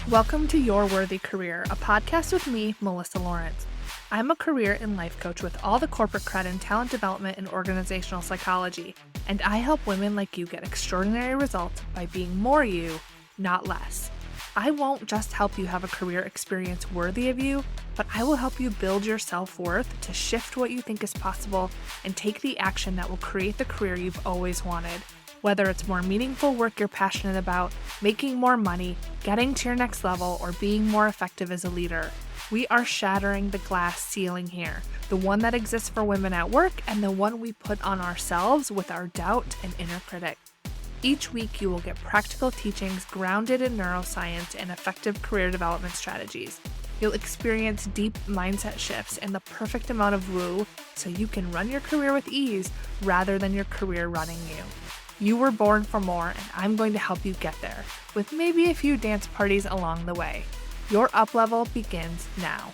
Welcome to Your Worthy Career, a podcast with me, Melissa Lawrence. I'm a career and life coach with all the corporate cred in talent development and organizational psychology, and I help women like you get extraordinary results by being more you, not less. I won't just help you have a career experience worthy of you, but I will help you build your self-worth to shift what you think is possible and take the action that will create the career you've always wanted. Whether it's more meaningful work you're passionate about, making more money, getting to your next level, or being more effective as a leader, we are shattering the glass ceiling here, the one that exists for women at work and the one we put on ourselves with our doubt and inner critic. Each week, you will get practical teachings grounded in neuroscience and effective career development strategies. You'll experience deep mindset shifts and the perfect amount of woo so you can run your career with ease rather than your career running you. You were born for more, and I'm going to help you get there, with maybe a few dance parties along the way. Your up level begins now.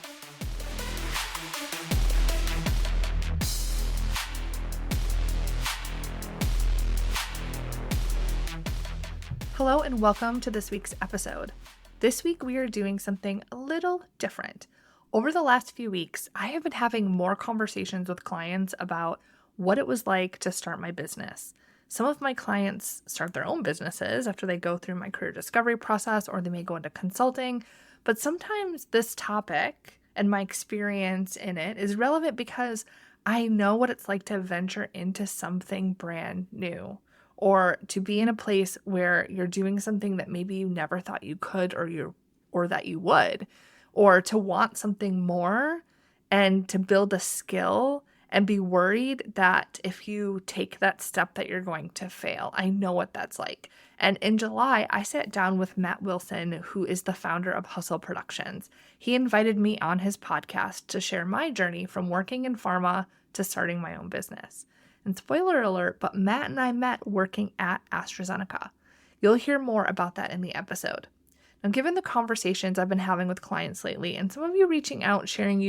Hello and welcome to this week's episode. This week we are doing something a little different. Over the last few weeks, I have been having more conversations with clients about what it was like to start my business. Some of my clients start their own businesses after they go through my career discovery process, or they may go into consulting. But sometimes this topic and my experience in it is relevant because I know what it's like to venture into something brand new, or to be in a place where you're doing something that maybe you never thought you could or that you would, or to want something more and to build a skill and be worried that if you take that step that you're going to fail. I know what that's like. And in July, I sat down with Matt Wilson, who is the founder of Hustle Productions. He invited me on his podcast to share my journey from working in pharma to starting my own business. And spoiler alert, but Matt and I met working at AstraZeneca. You'll hear more about that in the episode. Now, given the conversations I've been having with clients lately, and some of you reaching out, sharing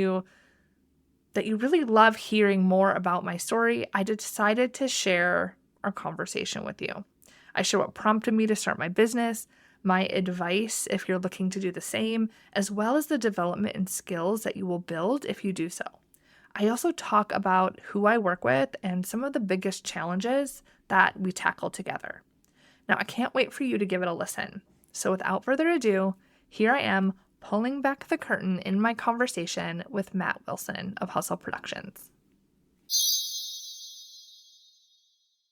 that you really love hearing more about my story, I decided to share our conversation with you. I share what prompted me to start my business, my advice if you're looking to do the same, as well as the development and skills that you will build if you do so. I also talk about who I work with and some of the biggest challenges that we tackle together. Now, I can't wait for you to give it a listen. So without further ado, here I am pulling back the curtain in my conversation with Matt Wilson of Hustle Productions.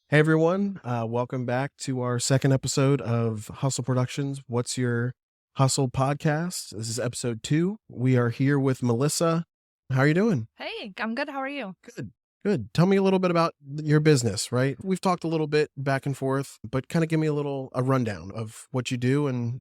Hey everyone, welcome back to our second episode of Hustle Productions. What's Your Hustle podcast? This is episode 2. We are here with Melissa. How are you doing? Hey, I'm good. How are you? Good. Tell me a little bit about your business, right? We've talked a little bit back and forth, but kind of give me a rundown of what you do and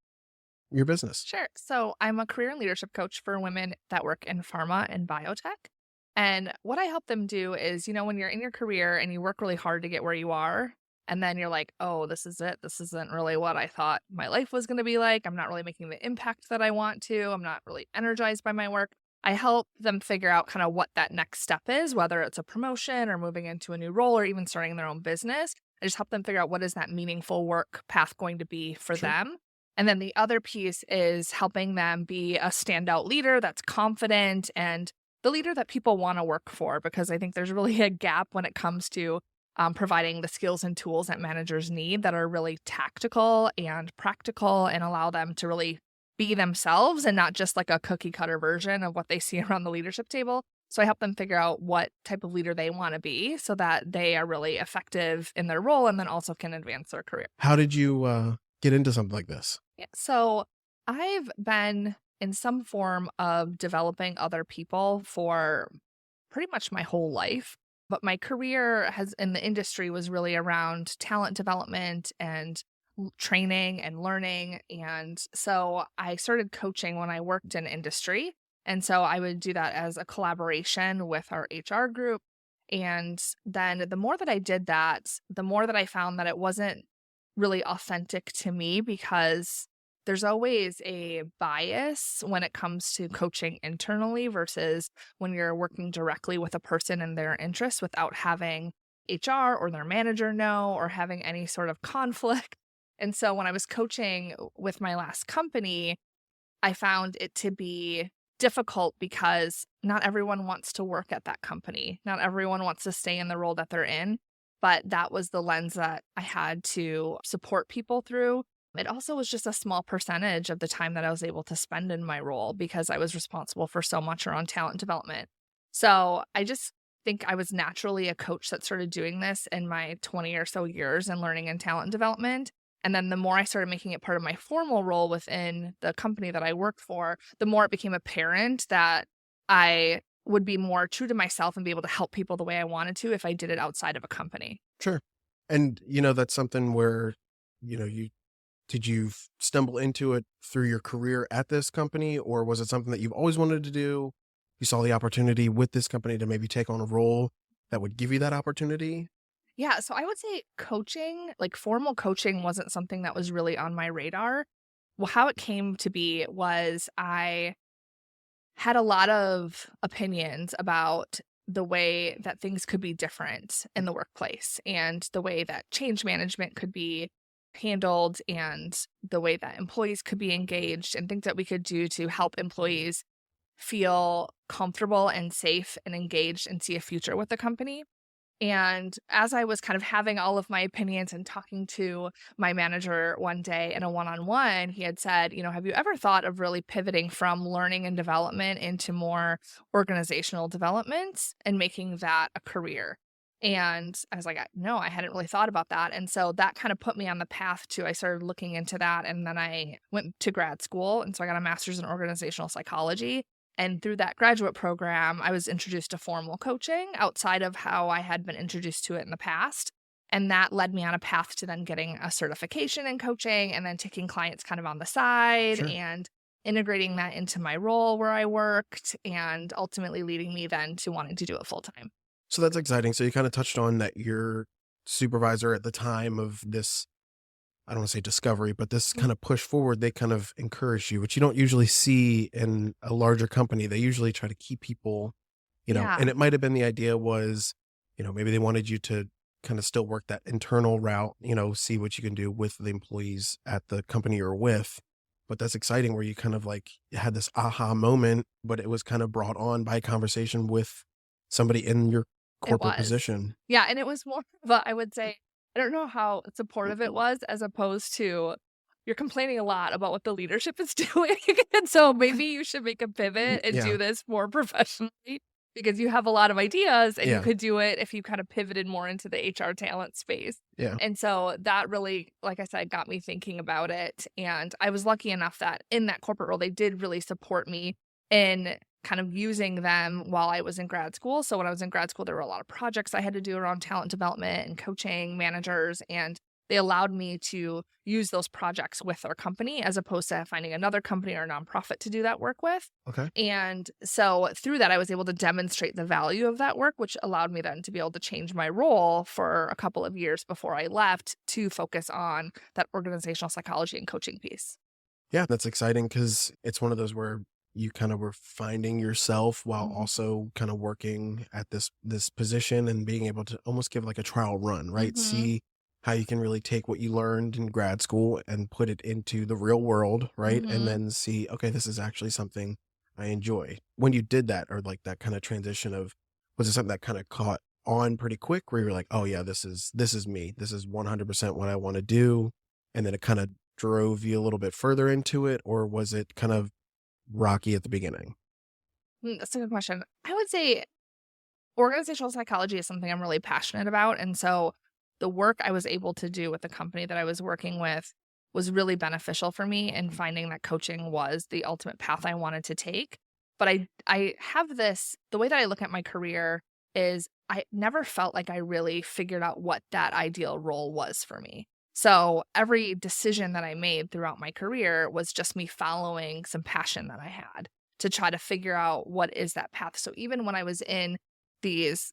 your business. Sure. So I'm a career and leadership coach for women that work in pharma and biotech. And what I help them do is, when you're in your career and you work really hard to get where you are, and then you're like, oh, this is it. This isn't really what I thought my life was going to be like. I'm not really making the impact that I want to. I'm not really energized by my work. I help them figure out kind of what that next step is, whether it's a promotion or moving into a new role or even starting their own business. I just help them figure out what is that meaningful work path going to be for them. And then the other piece is helping them be a standout leader that's confident and the leader that people want to work for, because I think there's really a gap when it comes to providing the skills and tools that managers need that are really tactical and practical and allow them to really be themselves and not just like a cookie cutter version of what they see around the leadership table. So I help them figure out what type of leader they want to be so that they are really effective in their role and then also can advance their career. How did you get into something like this? Yeah, so I've been in some form of developing other people for pretty much my whole life. But my career in the industry was really around talent development and training and learning. And so I started coaching when I worked in industry. And so I would do that as a collaboration with our HR group. And then the more that I did that, the more that I found that it wasn't really authentic to me, because there's always a bias when it comes to coaching internally versus when you're working directly with a person and their interests without having HR or their manager know or having any sort of conflict. And so when I was coaching with my last company, I found it to be difficult because not everyone wants to work at that company. Not everyone wants to stay in the role that they're in. But that was the lens that I had to support people through. It also was just a small percentage of the time that I was able to spend in my role because I was responsible for so much around talent development. So I just think I was naturally a coach that started doing this in my 20 or so years in learning and talent development. And then the more I started making it part of my formal role within the company that I worked for, the more it became apparent that I would be more true to myself and be able to help people the way I wanted to if I did it outside of a company. Sure. And, that's something where, did you stumble into it through your career at this company, or was it something that you've always wanted to do? You saw the opportunity with this company to maybe take on a role that would give you that opportunity? Yeah, so I would say coaching, like formal coaching, wasn't something that was really on my radar. Well, how it came to be was I had a lot of opinions about the way that things could be different in the workplace and the way that change management could be handled and the way that employees could be engaged and things that we could do to help employees feel comfortable and safe and engaged and see a future with the company. And as I was kind of having all of my opinions and talking to my manager one day in a one-on-one, he had said, have you ever thought of really pivoting from learning and development into more organizational development and making that a career? And I was like, no, I hadn't really thought about that. And so that kind of put me on the path to, I started looking into that. And then I went to grad school. And so I got a master's in organizational psychology. And through that graduate program, I was introduced to formal coaching outside of how I had been introduced to it in the past. And that led me on a path to then getting a certification in coaching and then taking clients kind of on the side Sure. and integrating that into my role where I worked and ultimately leading me then to wanting to do it full time. So that's exciting. So you kind of touched on that your supervisor at the time of this, I don't want to say discovery, but this kind of push forward, they kind of encourage you, which you don't usually see in a larger company. They usually try to keep people, and Yeah, it might have been the idea was, maybe they wanted you to kind of still work that internal route, see what you can do with the employees at the company you're with. But that's exciting where you kind of like had this aha moment, but it was kind of brought on by a conversation with somebody in your it corporate was. position. Yeah, and it was more of a, I would say, I don't know how supportive it was as opposed to you're complaining a lot about what the leadership is doing. And so maybe you should make a pivot and Yeah. do this more professionally because you have a lot of ideas and you Yeah. could do it if you kind of pivoted more into the HR talent space. Yeah. And so that really, like I said, got me thinking about it. And I was lucky enough that in that corporate role, they did really support me in kind of using them while I was in grad school. So when I was in grad school, there were a lot of projects I had to do around talent development and coaching managers, and they allowed me to use those projects with our company as opposed to finding another company or a nonprofit to do that work with. Okay. And so through that, I was able to demonstrate the value of that work, which allowed me then to be able to change my role for a couple of years before I left to focus on that organizational psychology and coaching piece. Yeah, that's exciting because it's one of those where you kind of were finding yourself while Mhm. also kind of working at this position and being able to almost give like a trial run, right? Mhm. See how you can really take what you learned in grad school and put it into the real world, right? And Mhm. then see, okay, this is actually something I enjoy. When you did that, or like that kind of transition of, was it something that kind of caught on pretty quick where you were like, oh yeah, this is me. This is 100% what I want to do. And then it kind of drove you a little bit further into it, or was it kind of rocky at the beginning? That's a good question. I would say organizational psychology is something I'm really passionate about. And so the work I was able to do with the company that I was working with was really beneficial for me in finding that coaching was the ultimate path I wanted to take. But I have this, the way that I look at my career is I never felt like I really figured out what that ideal role was for me. So every decision that I made throughout my career was just me following some passion that I had to try to figure out what is that path. So even when I was in these,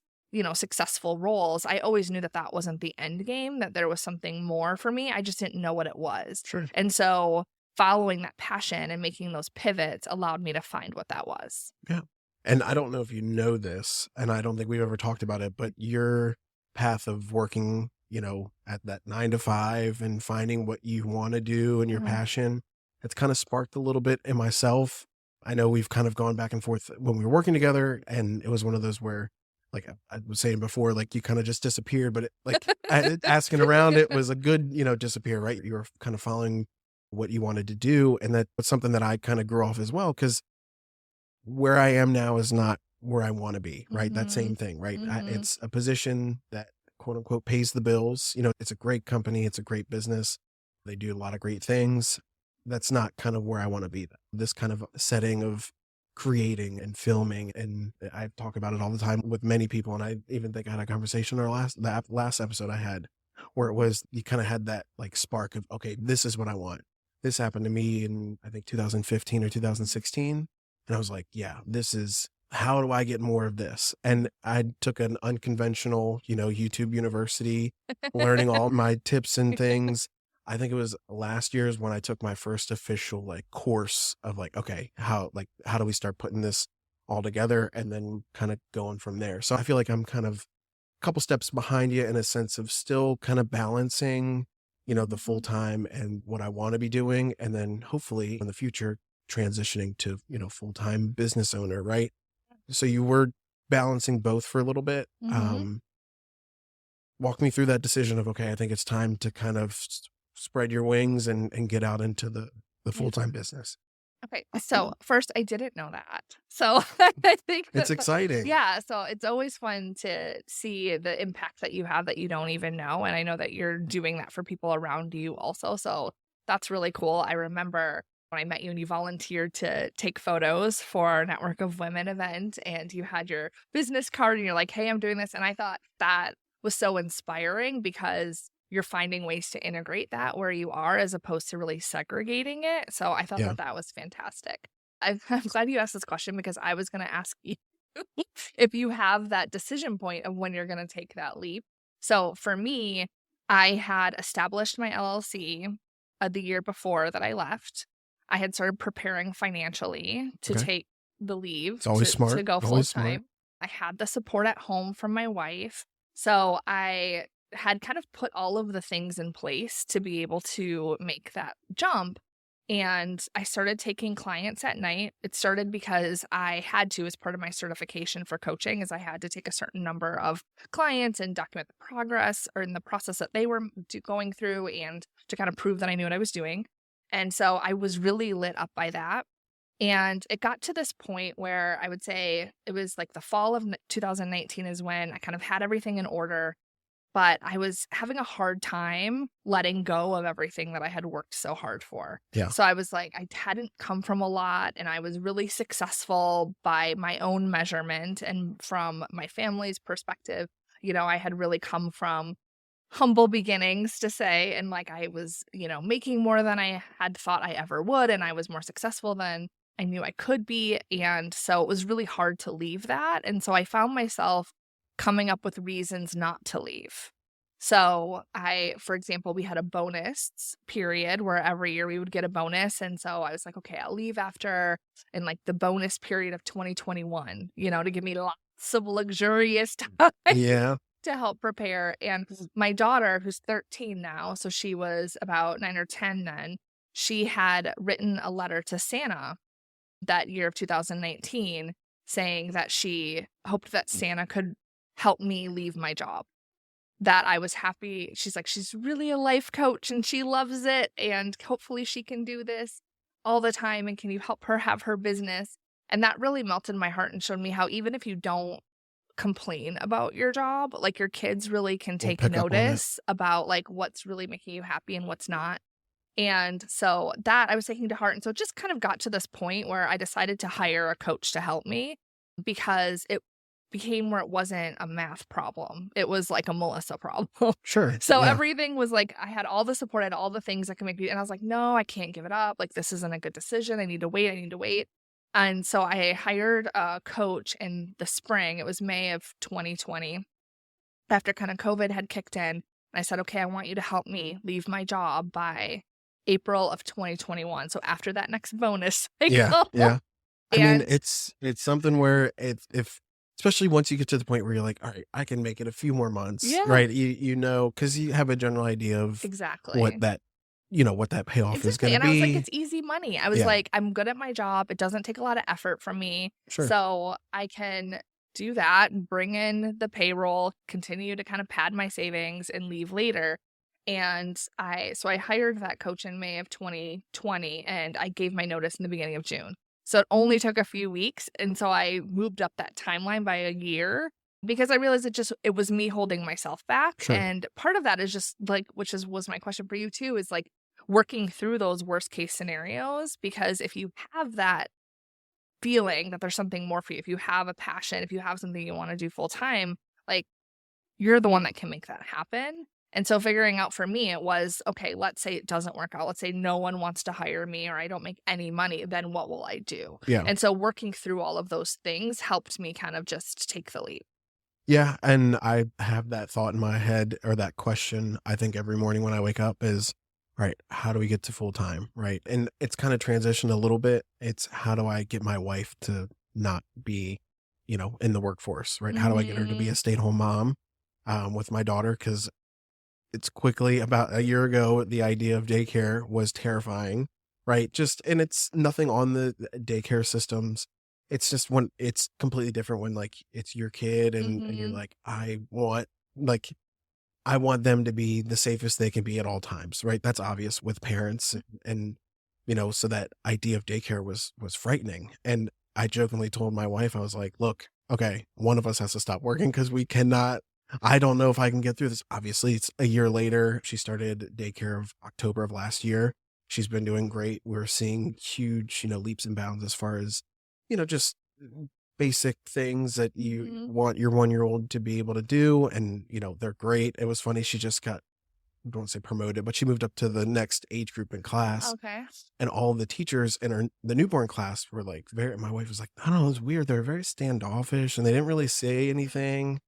successful roles, I always knew that that wasn't the end game, that there was something more for me. I just didn't know what it was. Sure. And so following that passion and making those pivots allowed me to find what that was. Yeah. And I don't know if you know this, and I don't think we've ever talked about it, but your path of working, at that 9 to 5 and finding what you want to do and your Mhm. passion, It's kind of sparked a little bit in myself. I know we've kind of gone back and forth when we were working together, and it was one of those where, like I was saying before, like you kind of just disappeared, but asking around, it was a good, disappear, right? You were kind of following what you wanted to do. And that was something that I kind of grew off as well, because where I am now is not where I want to be, right? That same thing, right? It's a position that quote unquote pays the bills. It's a great company. It's a great business. They do a lot of great things. That's not kind of where I want to be. This kind of setting of creating and filming. And I talk about it all the time with many people. And I even think I had a conversation in the last episode I had, where it was, you kind of had that like spark of, okay, this is what I want. This happened to me in, I think 2015 or 2016. And I was like, yeah, how do I get more of this? And I took an unconventional, YouTube University, learning all my tips and things. I think it was last year's when I took my first official like course of like, okay, how do we start putting this all together, and then kind of going from there. So I feel like I'm kind of a couple steps behind you in a sense of still kind of balancing, the full time and what I want to be doing. And then hopefully in the future, transitioning to, full-time business owner, right? So you were balancing both for a little bit. Walk me through that decision of, okay, I think it's time to kind of spread your wings and get out into the full-time business. Okay. So first, I didn't know that. So I think it's exciting. Yeah. So it's always fun to see the impact that you have that you don't even know. And I know that you're doing that for people around you also. So that's really cool. I remember when I met you and you volunteered to take photos for our Network of Women event, and you had your business card and you're like, hey, I'm doing this. And I thought that was so inspiring because you're finding ways to integrate that where you are as opposed to really segregating it. So I thought that was fantastic. I'm glad you asked this question because I was going to ask you if you have that decision point of when you're going to take that leap. So for me, I had established my LLC the year before that I left. I had started preparing financially to take the leave it's always smart. To go full time. I had the support at home from my wife. So I had kind of put all of the things in place to be able to make that jump. And I started taking clients at night. It started because I had to, as part of my certification for coaching, is I had to take a certain number of clients and document the progress or in the process that they were going through, and to kind of prove that I knew what I was doing. And so I was really lit up by that. And it got to this point where I would say it was like the fall of 2019 is when I kind of had everything in order, but I was having a hard time letting go of everything that I had worked so hard for. Yeah. So I was like, I hadn't come from a lot, and I was really successful by my own measurement and from my family's perspective. I had really come from humble beginnings, to say, and like I was, making more than I had thought I ever would, and I was more successful than I knew I could be. And so it was really hard to leave that. And so I found myself coming up with reasons not to leave. So for example, we had a bonus period where every year we would get a bonus. And so I was like, okay, I'll leave in like the bonus period of 2021, to give me lots of luxurious time. Yeah. To help prepare. And my daughter, who's 13 now, so she was about 9 or 10 then, she had written a letter to Santa that year of 2019 saying that she hoped that Santa could help me leave my job, that I was happy. She's like, she's really a life coach and she loves it, and hopefully she can do this all the time, and can you help her have her business? And that really melted my heart and showed me how even if you don't complain about your job, like your kids really can take notice about like what's really making you happy and what's not. And so that I was taking to heart. And so it just kind of got to this point where I decided to hire a coach to help me, because it became where it wasn't a math problem. It was like a Melissa problem. Sure. So everything was like, I had all the support, I had all the things that can make me, and I was like, no, I can't give it up. Like, this isn't a good decision. I need to wait. And so I hired a coach in the spring. It was May of 2020, after kind of COVID had kicked in. And I said, okay, I want you to help me leave my job by April of 2021. So after that next bonus cycle. Yeah. I mean, it's something where if especially once you get to the point where you're like, all right, I can make it a few more months, right? Because you have a general idea of exactly what that what that payoff is Exactly. going to And I was like, be. it's easy money. I was Yeah. like, I'm good at my job. It doesn't take a lot of effort from me. Sure. So I can do that and bring in the payroll, continue to kind of pad my savings and leave later. And I hired that coach in May of 2020 and I gave my notice in the beginning of June. So it only took a few weeks. And so I moved up that timeline by a year because I realized it was me holding myself back. Sure. And part of that is just like, was my question for you too, is like working through those worst case scenarios. Because if you have that feeling that there's something more for you, if you have a passion, if you have something you want to do full time, like you're the one that can make that happen. And so figuring out for me, it was, okay, let's say it doesn't work out. Let's say no one wants to hire me or I don't make any money. Then what will I do? Yeah. And so working through all of those things helped me kind of just take the leap. Yeah. And I have that thought in my head, or that question, I think every morning when I wake up is, right, how do we get to full time? Right. And it's kind of transitioned a little bit. It's how do I get my wife to not be, in the workforce, right? How do I get her to be a stay-at-home mom with my daughter? Because it's quickly, about a year ago, the idea of daycare was terrifying, right? And it's nothing on the daycare systems. It's just when it's completely different when like it's your kid and you're like, I want them to be the safest they can be at all times, right? That's obvious with parents and so that idea of daycare was frightening. And I jokingly told my wife, I was like, look, okay, one of us has to stop working because we cannot. I don't know if I can get through this. Obviously, it's a year later. She started daycare of October of last year. She's been doing great. We're seeing huge, leaps and bounds as far as, just basic things that you want your 1-year-old to be able to do. And, they're great. It was funny. She just got, I don't want to say promoted, but she moved up to the next age group in class. Okay. And all the teachers in the newborn class were like, my wife was like, I don't know, it's weird. They're very standoffish and they didn't really say anything.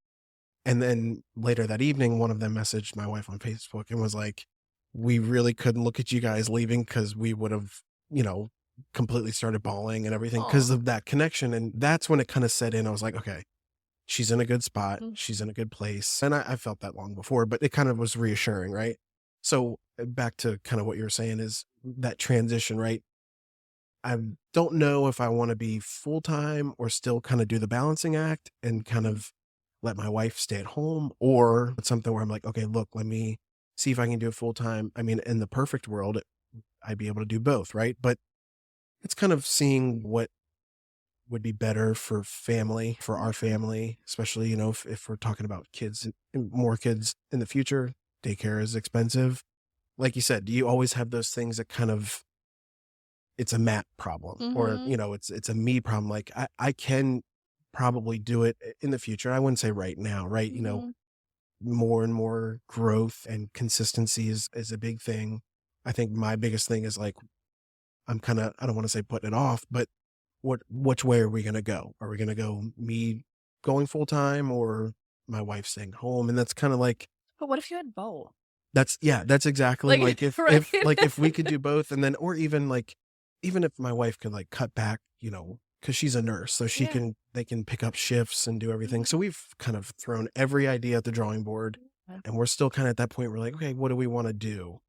And then later that evening, one of them messaged my wife on Facebook and was like, we really couldn't look at you guys leaving because we would have, completely started bawling and everything because of that connection. And that's when it kind of set in. I was like, okay, she's in a good spot. She's in a good place. And I felt that long before, but it kind of was reassuring, right? So back to kind of what you were saying is that transition, right? I don't know if I want to be full-time or still kind of do the balancing act and kind of let my wife stay at home, or it's something where I'm like, okay, look, let me see if I can do it full-time. I mean, in the perfect world, I'd be able to do both, right? But it's kind of seeing what would be better for our family, especially, if we're talking about kids and more kids in the future. Daycare is expensive. Like you said, you always have those things that kind of, it's a Matt problem or, it's a me problem. Like I can probably do it in the future. I wouldn't say right now, right? More and more growth and consistency is a big thing. I think my biggest thing is like, I don't want to say putting it off, but which way are we going to go? Are we going to go me going full time or my wife staying home? And that's kind of like, But what if you had both? that's exactly like if right? if we could do both, and then, or even if my wife could like cut back, because she's a nurse, so they can pick up shifts and do everything. So we've kind of thrown every idea at the drawing board, and we're still kind of at that point. We're like, okay, what do we want to do?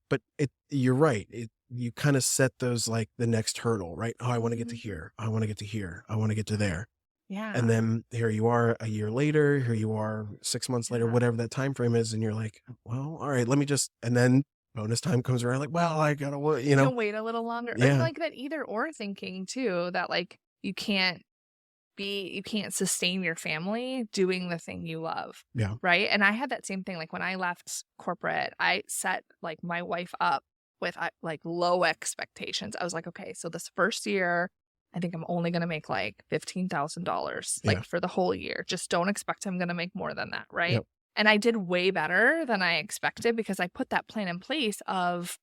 But you're right. You kind of set those like the next hurdle, right? Oh, I want to get to here. I want to get to here. I want to get to there. Yeah. And then here you are a year later, here you are 6 months later, whatever that time frame is. And you're like, well, all right, let me just, and then bonus time comes around like, well, I gotta, You can wait a little longer. Yeah. Like that either or thinking too, that like you can't sustain your family doing the thing you love. Yeah. Right. And I had that same thing. Like when I left corporate, I set like my wife up with like low expectations. I was like, okay, so this first year, I think I'm only going to make like $15,000 like for the whole year. Just don't expect I'm going to make more than that. Right. Yep. And I did way better than I expected because I put that plan in place of,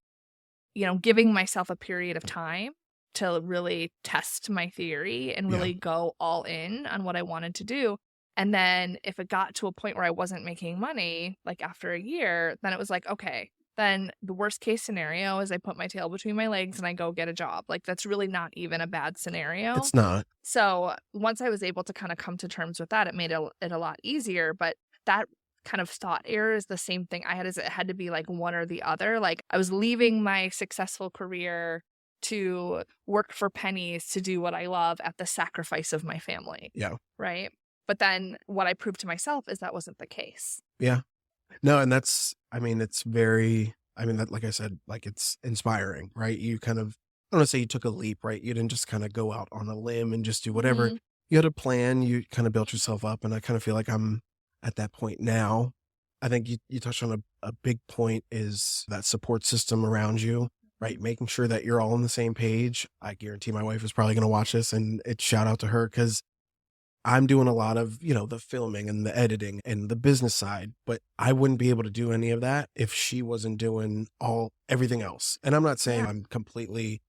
giving myself a period of time to really test my theory and really go all in on what I wanted to do. And then if it got to a point where I wasn't making money, like after a year, then it was like, okay, then the worst case scenario is I put my tail between my legs and I go get a job. Like that's really not even a bad scenario. It's not. So once I was able to kind of come to terms with that, it made it a lot easier. But that kind of thought error is the same thing I had, is it had to be like one or the other. Like I was leaving my successful career to work for pennies to do what I love at the sacrifice of my family. Yeah. Right. But then what I proved to myself is that wasn't the case. Yeah. No, and that's, I mean, it's very, I mean, that, like I said, like it's inspiring, right? You kind of, I don't want to say you took a leap, right? You didn't just kind of go out on a limb and just do whatever. Mhm. You had a plan, you kind of built yourself up. And I kind of feel like I'm at that point now. I think you touched on a big point is that support system around you, right? Making sure that you're all on the same page. I guarantee my wife is probably going to watch this, and it's shout out to her because I'm doing a lot of, the filming and the editing and the business side, but I wouldn't be able to do any of that if she wasn't doing everything else. And I'm not saying Yeah. I'm completely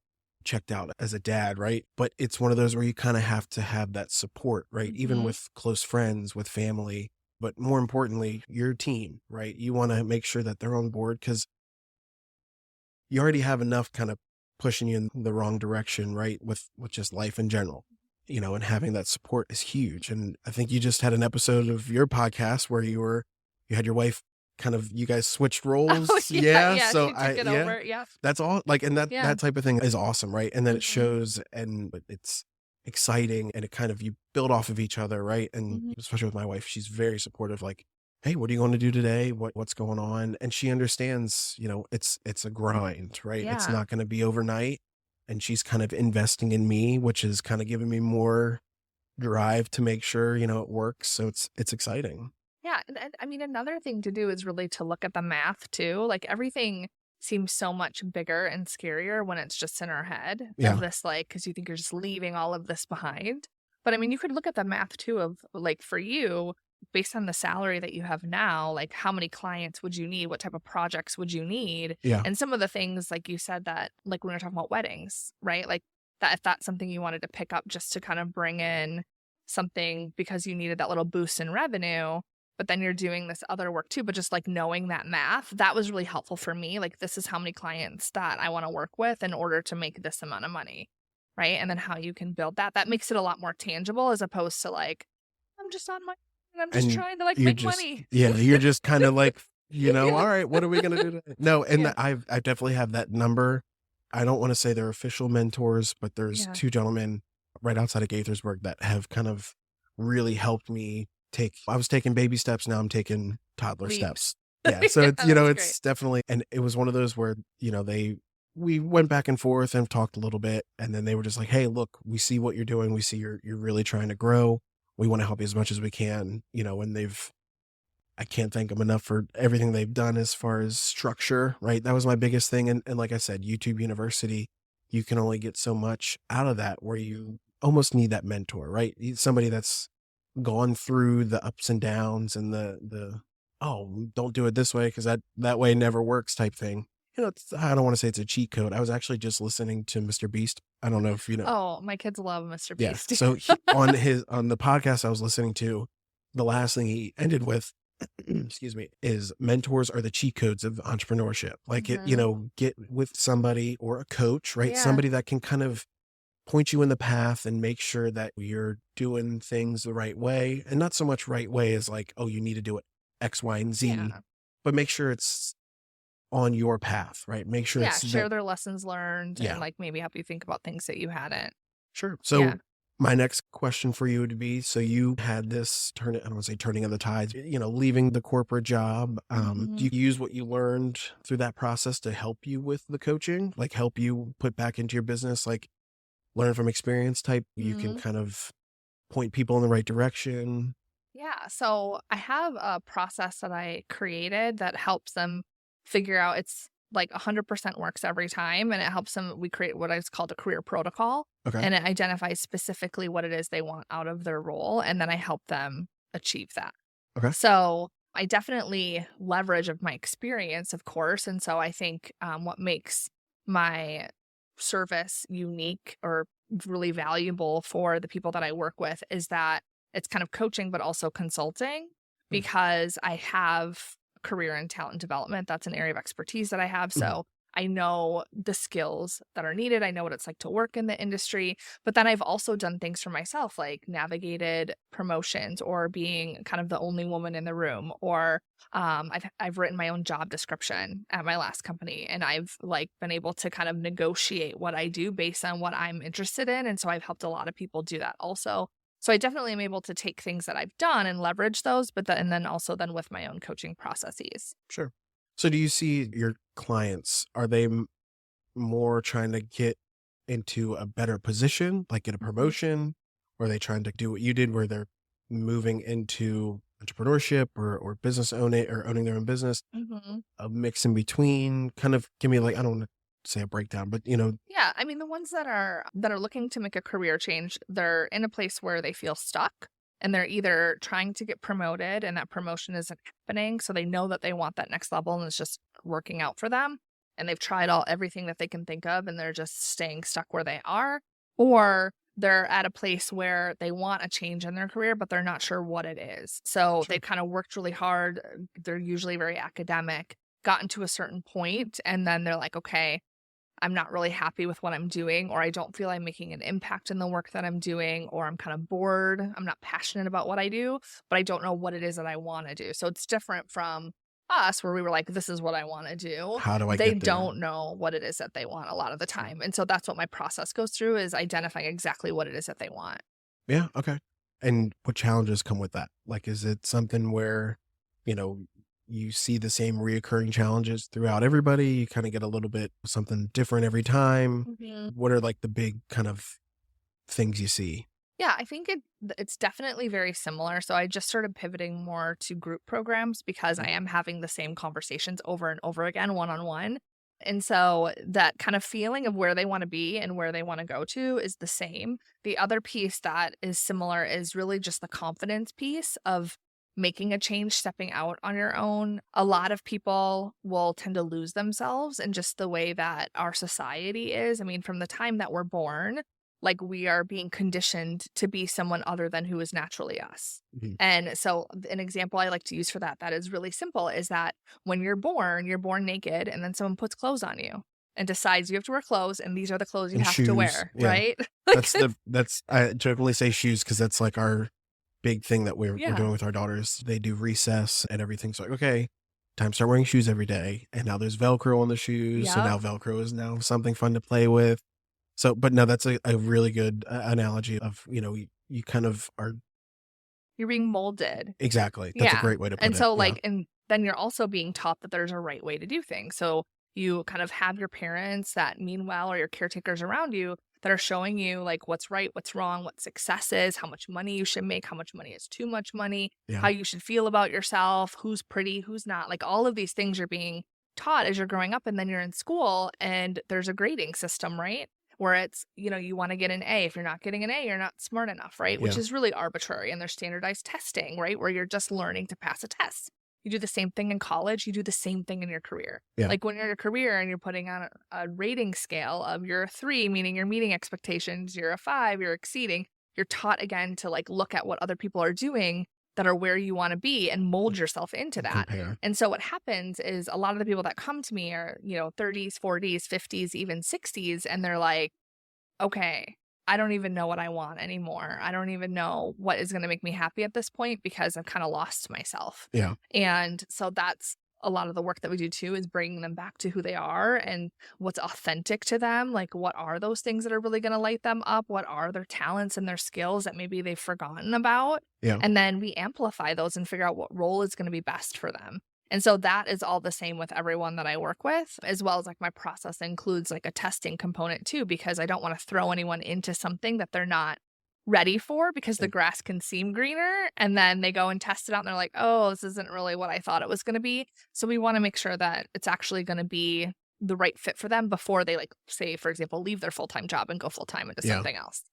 checked out as a dad, right? But it's one of those where you kind of have to have that support, right? Even Mhm. with close friends, with family, but more importantly, your team, right? You want to make sure that they're on board because you already have enough kind of pushing you in the wrong direction, right? With just life in general, and having that support is huge. And I think you just had an episode of your podcast where you had your wife you guys switched roles. Oh, yeah, Yeah. yeah, So she took it over, yeah. that's all like, and Yeah. that type of thing is awesome. Right. And then it Mhm. shows and it's exciting and it kind of, you build off of each other. Right. And Mhm. especially with my wife, she's very supportive. Like, hey, what are you going to do today? What's going on? And she understands, it's a grind, right? It's Yeah. not going to be overnight. And she's kind of investing in me, which is kind of giving me more drive to make sure, it works. So it's exciting. Yeah, and I mean, another thing to do is really to look at the math too. Like everything seems so much bigger and scarier when it's just in our head Yeah. of this, like, because you think you're just leaving all of this behind. But I mean, you could look at the math too of like for you, based on the salary that you have now, like how many clients would you need? What type of projects would you need? Yeah. And some of the things, like you said, that like when we were talking about weddings, right? Like that if that's something you wanted to pick up just to kind of bring in something because you needed that little boost in revenue, but then you're doing this other work too. But just like knowing that math, that was really helpful for me. Like, this is how many clients that I want to work with in order to make this amount of money. Right. And then how you can build that. That makes it a lot more tangible as opposed to like, I'm just on my, and I'm just And trying to like you're make just, money. yeah, you're just kind of like, Yeah. all right, what are we going to do today? No. And Yeah. I definitely have that number. I don't want to say they're official mentors, but there's Yeah. two gentlemen right outside of Gaithersburg that have kind of really helped me I was taking baby steps. Now I'm taking toddler Leaps. steps. Yeah. So it's, Yeah, that's it's definitely, and it was one of those where, we went back and forth and talked a little bit. And then they were just like, hey, look, we see what you're doing. We see you're really trying to grow. We want to help you as much as we can, and I can't thank them enough for everything they've done as far as structure, right? That was my biggest thing. And like I said, YouTube University, you can only get so much out of that where you almost need that mentor, right? Somebody that's gone through the ups and downs and oh, don't do it this way because that way never works type thing. I don't want to say it's a cheat code. I was actually just listening to Mr. Beast. I don't know if you know. Oh, my kids love Mr. Yeah. Beast. So on the podcast I was listening to, the last thing he ended with, excuse me, is mentors are the cheat codes of entrepreneurship. Like get with somebody or a coach, right? Yeah. Somebody that can kind of point you in the path and make sure that you're doing things the right way. And not so much right way as like, oh, you need to do it X, Y, and Z, Yeah. but make sure it's on your path, right? Make sure Yeah. it's Share their lessons learned Yeah. and like maybe help you think about things that you hadn't. Sure. So Yeah. my next question for you would be, so you had this I don't want to say turning of the tides, leaving the corporate job. Do you use what you learned through that process to help you with the coaching, like help you put back into your business, like learn from experience type? You can kind of point people in the right direction. Yeah. So I have a process that I created that helps them figure out, it's like 100% works every time. And it helps them, we create what is called a career protocol. Okay. And it identifies specifically what it is they want out of their role. And then I help them achieve that. Okay. So I definitely leverage of my experience, of course. And so I think what makes my service unique or really valuable for the people that I work with is that it's kind of coaching, but also consulting, because I have a career in talent development. That's an area of expertise that I have. So I know the skills that are needed. I know what it's like to work in the industry. But then I've also done things for myself, like navigated promotions or being kind of the only woman in the room, or I've written my own job description at my last company, and I've like been able to kind of negotiate what I do based on what I'm interested in. And so I've helped a lot of people do that also. So I definitely am able to take things that I've done and leverage those, but and then also then with my own coaching processes. Sure. So do you see your clients, are they more trying to get into a better position, like get a Mhm. promotion? Or are they trying to do what you did where they're moving into entrepreneurship or business owning or owning their own business, Mhm. a mix in between? Kind of give me like, I don't want to say a breakdown, but Yeah, I mean the ones that are looking to make a career change, they're in a place where they feel stuck and they're either trying to get promoted and that promotion isn't happening, so they know that they want that next level and it's just working out for them and they've tried everything that they can think of and they're just staying stuck where they are, or they're at a place where they want a change in their career but they're not sure what it is. So sure. they've kind of worked really hard, they're usually very academic, gotten to a certain point and then they're like, okay, I'm not really happy with what I'm doing, or I don't feel I'm making an impact in the work that I'm doing, or I'm kind of bored. I'm not passionate about what I do, but I don't know what it is that I want to do. So it's different from us where we were like, this is what I want to do. How do I They get there? don't know what it is that they want a lot of the Sure. time. And so that's what my process goes through is identifying exactly what it is that they want. Yeah. Okay. And what challenges come with that? Like, is it something where, you know, you see the same reoccurring challenges throughout everybody? You kind of get a little bit something different every time. Mhm. What are like the big kind of things you see? Yeah, I think it's definitely very similar. So I just started pivoting more to group programs because I am having the same conversations over and over again, one on one. And so that kind of feeling of where they want to be and where they want to go to is the same. The other piece that is similar is really just the confidence piece of making a change, stepping out on your own. A lot of people will tend to lose themselves in just the way that our society is. I mean, from the time that we're born, like we are being conditioned to be someone other than who is naturally us. Mhm. And so an example I like to use for that is really simple is that when you're born naked and then someone puts clothes on you and decides you have to wear clothes and these are the clothes you And have to shoes. wear, Yeah. right? Like That's I jokingly say shoes because that's like our big thing that we're yeah. doing with our daughters. They do recess and everything's like, okay, time to start wearing shoes every day. And now there's Velcro on the shoes. So Yep. now Velcro is now something fun to play with. So, but no, that's a really good analogy of, you kind of are You're being molded. exactly. That's a Yeah. great way to put And it. so, Yeah. like, and then you're also being taught that there's a right way to do things. So you kind of have your parents that meanwhile or your caretakers around you that are showing you like what's right, what's wrong, what success is, how much money you should make, how much money is too much money, Yeah. how you should feel about yourself, who's pretty, who's not. Like all of these things you're being taught as you're growing up and then you're in school and there's a grading system, right? Where it's, you want to get an A. If you're not getting an A, you're not smart enough, right? Which Yeah. is really arbitrary. And there's standardized testing, right? Where you're just learning to pass a test. You do the same thing in college, you do the same thing in your career. Yeah. Like when you're in your career and you're putting on a rating scale of you're a 3, meaning you're meeting expectations, you're a 5, you're exceeding, you're taught again to like look at what other people are doing that are where you want to be and mold yourself into And that. compare. And so what happens is a lot of the people that come to me are, 30s, 40s, 50s, even 60s, and they're like, okay, I don't even know what I want anymore. I don't even know what is going to make me happy at this point because I've kind of lost myself. Yeah. And so that's a lot of the work that we do too is bringing them back to who they are and what's authentic to them. Like, what are those things that are really going to light them up? What are their talents and their skills that maybe they've forgotten about? Yeah. And then we amplify those and figure out what role is going to be best for them. And so that is all the same with everyone that I work with, as well as like my process includes like a testing component too, because I don't want to throw anyone into something that they're not ready for because the grass can seem greener. And then they go and test it out and they're like, oh, this isn't really what I thought it was going to be. So we want to make sure that it's actually going to be the right fit for them before they like, say, for example, leave their full-time job and go full-time into Yeah. something else.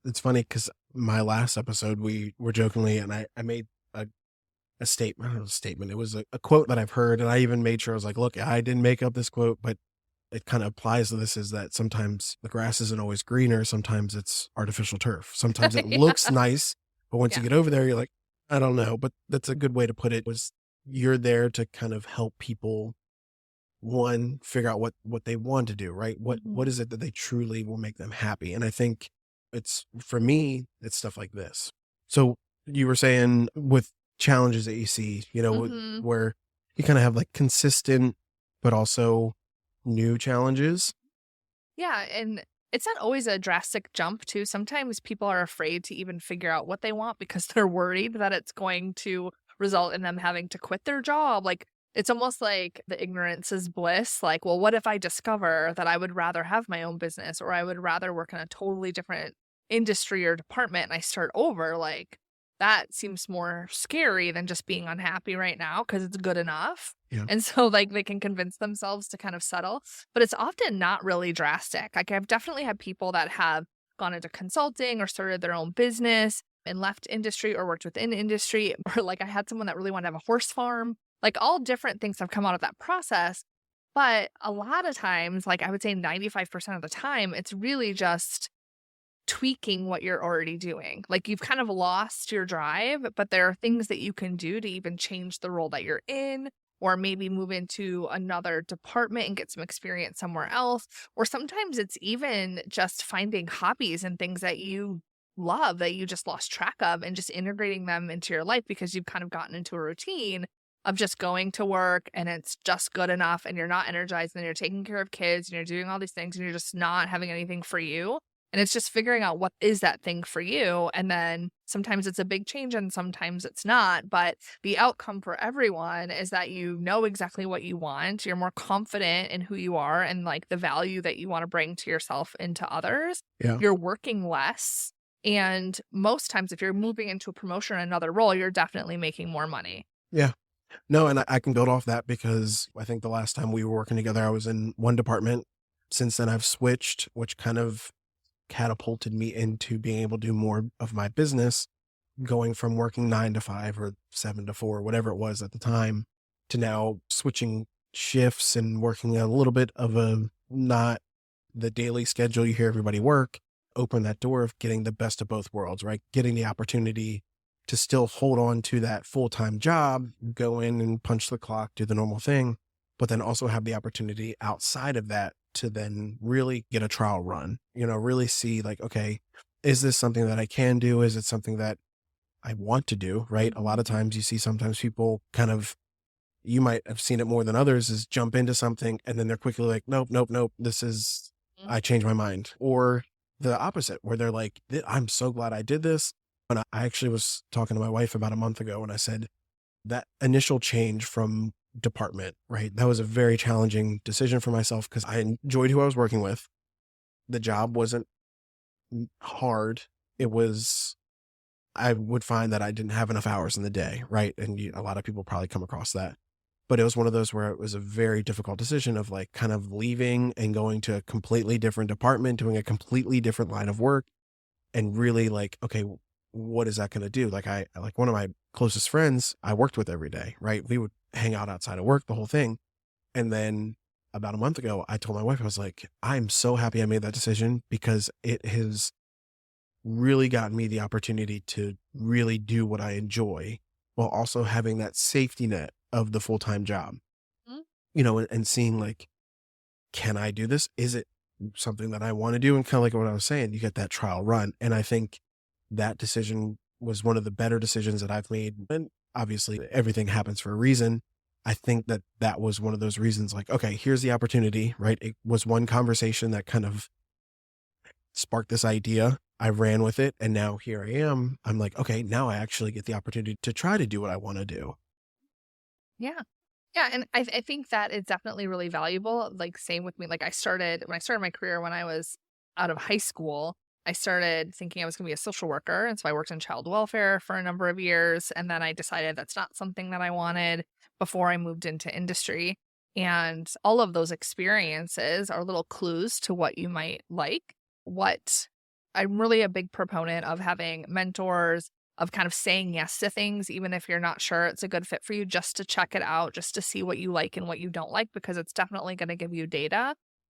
It's funny because my last episode, we were jokingly, and I made a statement, I don't know, a statement. It was a quote that I've heard. And I even made sure I was like, look, I didn't make up this quote, but it kind of applies to this is that sometimes the grass isn't always greener. Sometimes it's artificial turf. Sometimes it looks Yeah. nice, but once you Yeah. get over there, you're like, I don't know. But that's a good way to put it was you're there to kind of help people one, figure out what they want to do, right? What Mhm. is it that they truly will make them happy? And I think it's, for me, it's stuff like this. So you were saying with challenges that you see, Mhm. where you kind of have like consistent, but also new challenges. Yeah, and it's not always a drastic jump too. Sometimes people are afraid to even figure out what they want because they're worried that it's going to result in them having to quit their job. Like it's almost like the ignorance is bliss. Like, well, what if I discover that I would rather have my own business or I would rather work in a totally different industry or department and I start over? Like that seems more scary than just being unhappy right now because it's good enough. Yeah. And so, like, they can convince themselves to kind of settle, but it's often not really drastic. Like, I've definitely had people that have gone into consulting or started their own business and left industry or worked within industry. Or, like, I had someone that really wanted to have a horse farm. Like, all different things have come out of that process. But a lot of times, like, I would say 95% of the time, it's really just tweaking what you're already doing. Like you've kind of lost your drive, but there are things that you can do to even change the role that you're in, or maybe move into another department and get some experience somewhere else. Or sometimes it's even just finding hobbies and things that you love that you just lost track of and just integrating them into your life because you've kind of gotten into a routine of just going to work and it's just good enough and you're not energized and you're taking care of kids and you're doing all these things and you're just not having anything for you, and it's just figuring out what is that thing for you. And then sometimes it's a big change and sometimes it's not. But the outcome for everyone is that you know exactly what you want. You're more confident in who you are and like the value that you want to bring to yourself and to others. Yeah. You're working less. And most times, if you're moving into a promotion or another role, you're definitely making more money. Yeah. No, and I can build off that because I think the last time we were working together, I was in one department. Since then, I've switched, which kind of catapulted me into being able to do more of my business, going from working 9 to 5 or 7 to 4, whatever it was at the time, to now switching shifts and working a little bit of a, not the daily schedule you hear everybody work, open that door of getting the best of both worlds, right? Getting the opportunity to still hold on to that full-time job, go in and punch the clock, do the normal thing, but then also have the opportunity outside of that to then really get a trial run, really see like, okay, is this something that I can do? Is it something that I want to do? Right. A lot Mhm. of times you see sometimes people kind of, you might have seen it more than others, is jump into something and then they're quickly like, nope, nope, nope. I changed my mind. Or the opposite, where they're like, I'm so glad I did this. And I actually was talking to my wife about a month ago and I said, that initial change from department, right? That was a very challenging decision for myself because I enjoyed who I was working with. The job wasn't hard. It was, I would find that I didn't have enough hours in the day, right? And a lot of people probably come across that. But it was one of those where it was a very difficult decision of like kind of leaving and going to a completely different department, doing a completely different line of work, and really like, okay, what is that going to do? Like like one of my closest friends I worked with every day, right? We would hang out outside of work, the whole thing. And then about a month ago, I told my wife, I was like, I'm so happy I made that decision because it has really gotten me the opportunity to really do what I enjoy while also having that safety net of the full-time job, Mhm. and seeing like, can I do this? Is it something that I want to do? And kind of like what I was saying, you get that trial run. And I think that decision was one of the better decisions that I've made. And obviously everything happens for a reason. I think that that was one of those reasons like, okay, here's the opportunity, right? It was one conversation that kind of sparked this idea. I ran with it. And now here I am. I'm like, okay, now I actually get the opportunity to try to do what I want to do. Yeah. Yeah, and I think that is definitely really valuable. Like same with me. Like when I started my career when I was out of high school, I started thinking I was going to be a social worker, and so I worked in child welfare for a number of years, and then I decided that's not something that I wanted before I moved into industry. And all of those experiences are little clues to what you might like. What I'm really a big proponent of having mentors, of kind of saying yes to things, even if you're not sure it's a good fit for you, just to check it out, just to see what you like and what you don't like, because it's definitely going to give you data.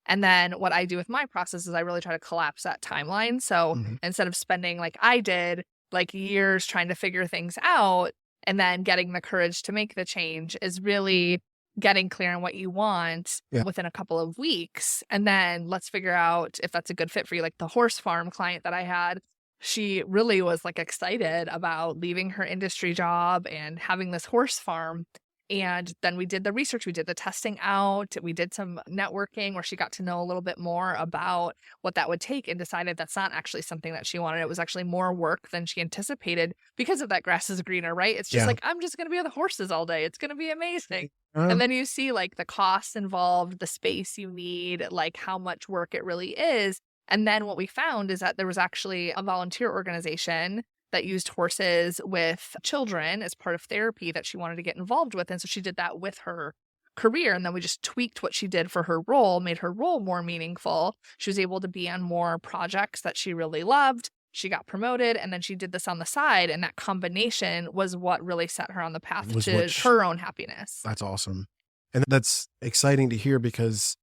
And then what I do with my process is I really try to collapse that timeline. So Mhm. instead of spending like I did, like years trying to figure things out and then getting the courage to make the change, is really getting clear on what you want Yeah. within a couple of weeks. And then let's figure out if that's a good fit for you. Like the horse farm client that I had, she really was like excited about leaving her industry job and having this horse farm. And then we did the research, we did the testing out, we did some networking where she got to know a little bit more about what that would take and decided that's not actually something that she wanted. It was actually more work than she anticipated because of that grass is greener, right? It's just Yeah. like, I'm just going to be with the horses all day. It's going to be amazing. Uh, And then you see like the costs involved, the space you need, like how much work it really is. And then what we found is that there was actually a volunteer organization that used horses with children as part of therapy that she wanted to get involved with. And so she did that with her career. And then we just tweaked what she did for her role, made her role more meaningful. She was able to be on more projects that she really loved. She got promoted and then she did this on the side. And that combination was what really set her on the path was to what her own happiness. That's awesome. And that's exciting to hear because,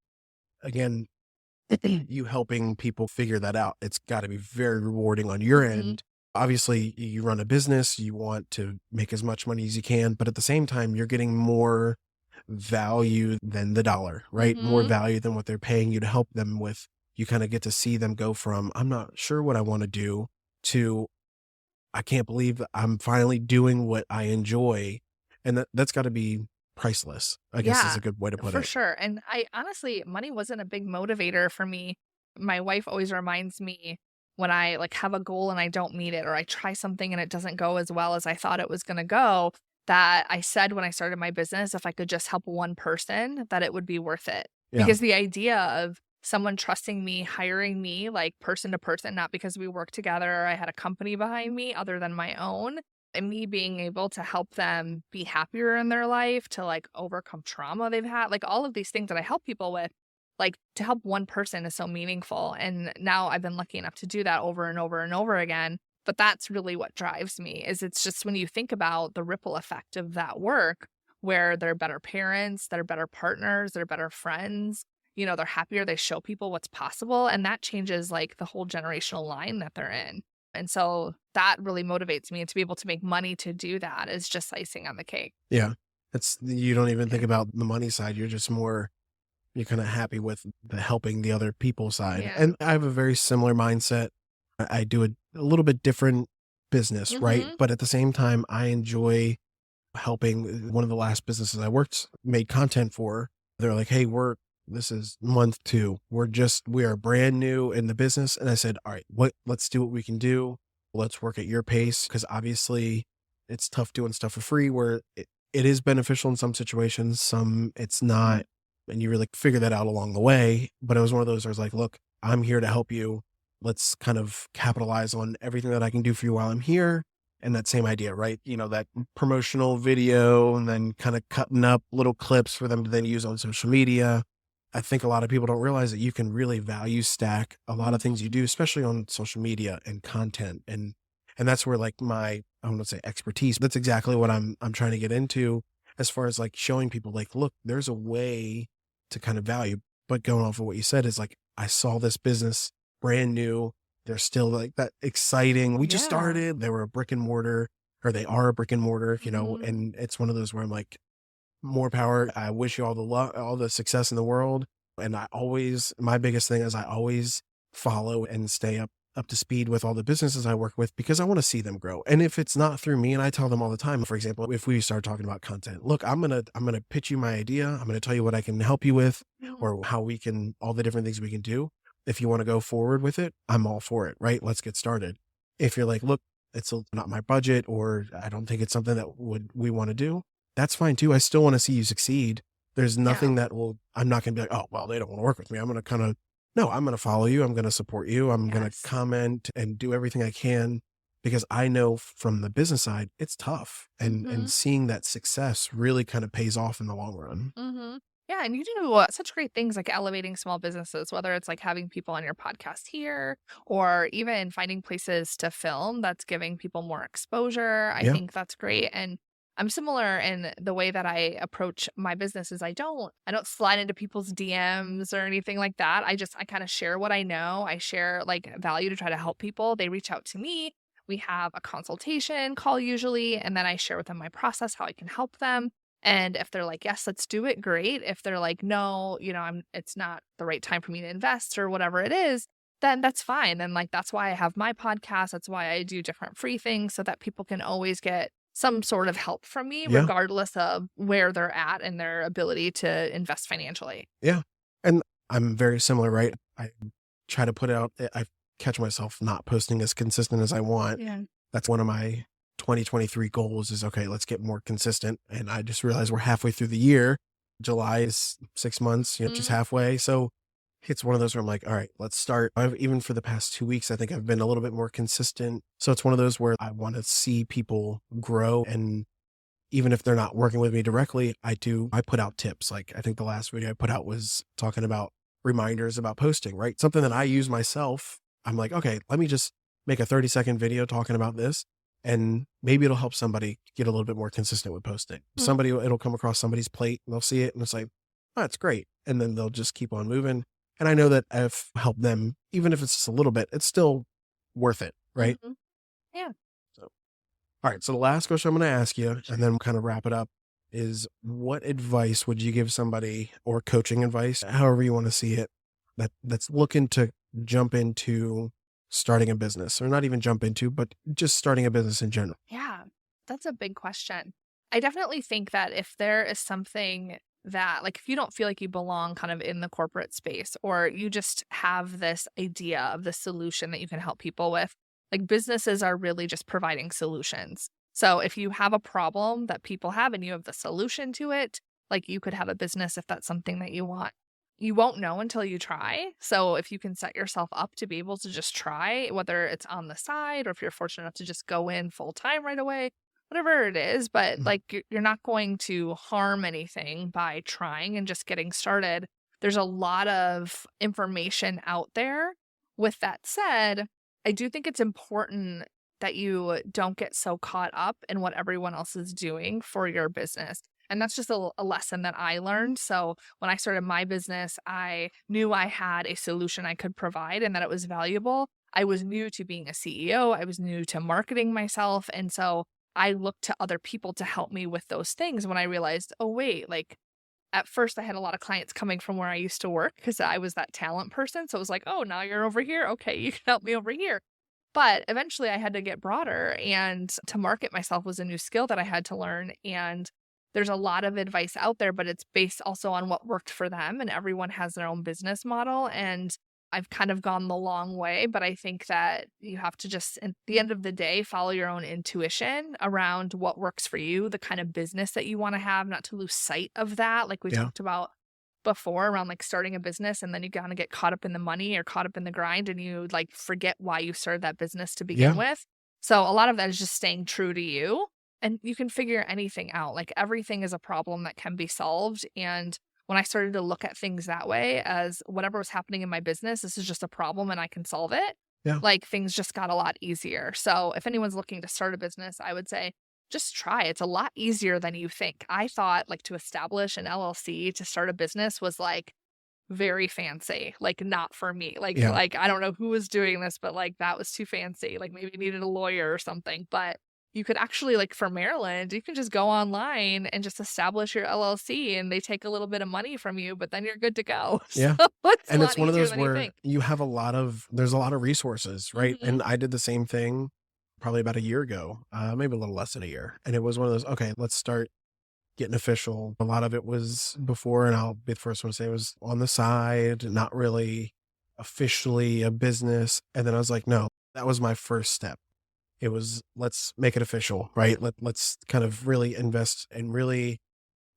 again, you helping people figure that out, it's got to be very rewarding on your end. Obviously, you run a business, you want to make as much money as you can, but at the same time, you're getting more value than the dollar, right? More value than what they're paying you to help them with. You kind of get to see them go from, I'm not sure what I want to do, to, I can't believe I'm finally doing what I enjoy. And that's got to be priceless, I guess is a good way to put For it. sure. And I honestly, money wasn't a big motivator for me. My wife always reminds me when I like have a goal and I don't meet it, or I try something and it doesn't go as well as I thought it was going to go, that I said when I started my business, if I could just help one person, that it would be worth it. Yeah. Because the idea of someone trusting me, hiring me like person to person, not because we work together, or I had a company behind me other than my own, and me being able to help them be happier in their life, to like overcome trauma they've had, like all of these things that I help people with, like to help one person is so meaningful. And now I've been lucky enough to do that over and over and over again. But that's really what drives me, is it's just when you think about the ripple effect of that work, where they're better parents, they're better partners, they're better friends, they're happier, they show people what's possible. And that changes like the whole generational line that they're in. And so that really motivates me, and to be able to make money to do that is just icing on the cake. Yeah. You don't even think about the money side. You're just more, you're kind of happy with the helping the other people side. Yeah. And I have a very similar mindset. I do a little bit different business, right? But at the same time, I enjoy helping. One of the last businesses I made content for, they're like, hey, this is month 2. We are brand new in the business. And I said, all right, let's do what we can do. Let's work at your pace. Cause obviously it's tough doing stuff for free, where it is beneficial in some situations, some it's not. And you really figure that out along the way. But it was one of those where I was like, look, I'm here to help you. Let's kind of capitalize on everything that I can do for you while I'm here. And that same idea, right? That promotional video and then kind of cutting up little clips for them to then use on social media. I think a lot of people don't realize that you can really value stack a lot of things you do, especially on social media and content. And that's where like I want to say expertise. That's exactly what I'm trying to get into, as far as like showing people like, look, there's a way to kind of value. But going off of what you said is like, I saw this business brand new. They're still like that exciting. We just started. They were a brick and mortar, or they are a brick and mortar, and it's one of those where I'm like, more power. I wish you all the luck, all the success in the world. And my biggest thing is I always follow and stay up to speed with all the businesses I work with, because I want to see them grow. And if it's not through me, and I tell them all the time, for example, if we start talking about content, look, I'm going to pitch you my idea. I'm going to tell you what I can help you with, or how we can, all the different things we can do. If you want to go forward with it, I'm all for it, right? Let's get started. If you're like, look, it's not my budget, or I don't think it's something that we want to do, that's fine too. I still want to see you succeed. There's nothing I'm not going to be like, oh, well, they don't want to work with me. I'm going to I'm going to follow you. I'm going to support you. I'm going to comment and do everything I can, because I know from the business side, it's tough, and seeing that success really kind of pays off in the long run. Yeah, and you do such great things like elevating small businesses, whether it's like having people on your podcast here, or even finding places to film that's giving people more exposure. I think that's great. And I'm similar in the way that I approach my business. Is I don't slide into people's DMs or anything like that. I kind of share what I know. I share like value to try to help people. They reach out to me. We have a consultation call usually, and then I share with them my process, how I can help them. And if they're like, yes, let's do it, great. If they're like, no, it's not the right time for me to invest or whatever it is, then that's fine. And like, that's why I have my podcast. That's why I do different free things so that people can always get some sort of help from me, Yeah. regardless of where they're at and their ability to invest financially. Yeah. And I'm very similar, right? I try to put out, I catch myself not posting as consistent as I want. Yeah. That's one of my 2023 goals is, okay, let's get more consistent. And I just realized we're halfway through the year. July is 6 months, just halfway. So it's one of those where I'm like, all right, let's start. Even for the past 2 weeks, I think I've been a little bit more consistent. So it's one of those where I want to see people grow. And even if they're not working with me directly, I put out tips. Like I think the last video I put out was talking about reminders about posting, right? Something that I use myself. I'm like, okay, let me just make a 30-second video talking about this. And maybe it'll help somebody get a little bit more consistent with posting. It'll come across somebody's plate and they'll see it and it's like, oh, that's great. And then they'll just keep on moving. And I know that I've helped them, even if it's just a little bit, it's still worth it, right? Mhm. Yeah. So, all right. So the last question I'm going to ask you, and then we'll kind of wrap it up, is what advice would you give somebody, or coaching advice, however you want to see it, that's looking to jump into starting a business, or not even jump into, but just starting a business in general? Yeah, that's a big question. I definitely think that if there is something that, like, if you don't feel like you belong kind of in the corporate space, or you just have this idea of the solution that you can help people with, like, businesses are really just providing solutions. So if you have a problem that people have and you have the solution to it, like, you could have a business if that's something that you want. You won't know until you try. So if you can set yourself up to be able to just try, whether it's on the side or if you're fortunate enough to just go in full time right away, whatever it is, but like you're not going to harm anything by trying and just getting started. There's a lot of information out there. With that said, I do think it's important that you don't get so caught up in what everyone else is doing for your business. And that's just a lesson that I learned. So when I started my business, I knew I had a solution I could provide and that it was valuable. I was new to being a CEO. I was new to marketing myself. And so I looked to other people to help me with those things when I realized, oh, wait, like at first I had a lot of clients coming from where I used to work because I was that talent person. So it was like, oh, now you're over here. Okay, you can help me over here. But eventually I had to get broader, and to market myself was a new skill that I had to learn. And there's a lot of advice out there, but it's based also on what worked for them, and everyone has their own business model. And I've kind of gone the long way, but I think that you have to just, at the end of the day, follow your own intuition around what works for you, the kind of business that you want to have, not to lose sight of that. Like we talked about before around like starting a business, and then you kind of get caught up in the money or caught up in the grind and you like forget why you started that business to begin with. So a lot of that is just staying true to you, and you can figure anything out. Like everything is a problem that can be solved. And when I started to look at things that way, as whatever was happening in my business, this is just a problem and I can solve it. Like things just got a lot easier. So if anyone's looking to start a business, I would say just try. It's a lot easier than you think. I thought like to establish an LLC, to start a business was like very fancy, like not for me. Like I don't know who was doing this, but like that was too fancy. Like maybe needed a lawyer or something. But you could actually, like for Maryland, you can just go online and just establish your LLC, and they take a little bit of money from you, but then you're good to go. Yeah. So And it's one of those where think. you have there's a lot of resources, right? And I did the same thing probably about a year ago, maybe a little less than a year. And it was one of those, okay, let's start getting official. A lot of it was before, and I'll be the first one to say it was on the side, not really officially a business. And then I was like, no, that was my first step. It was, let's make it official, right? Let's kind of really invest and really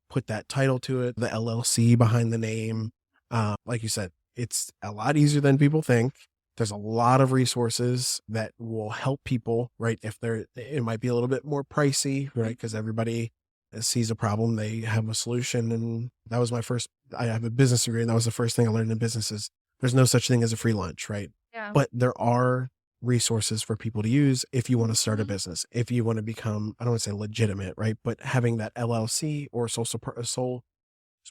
put that title to it, the LLC behind the name. Like you said, it's a lot easier than people think. There's a lot of resources that will help people, right? It might be a little bit more pricey, right? Because everybody sees a problem, they have a solution. And that was I have a business degree, and that was the first thing I learned in business is there's no such thing as a free lunch, right? Yeah. But there are resources for people to use if you want to start a business, if you want to become, I don't want to say legitimate, right? But having that LLC or sole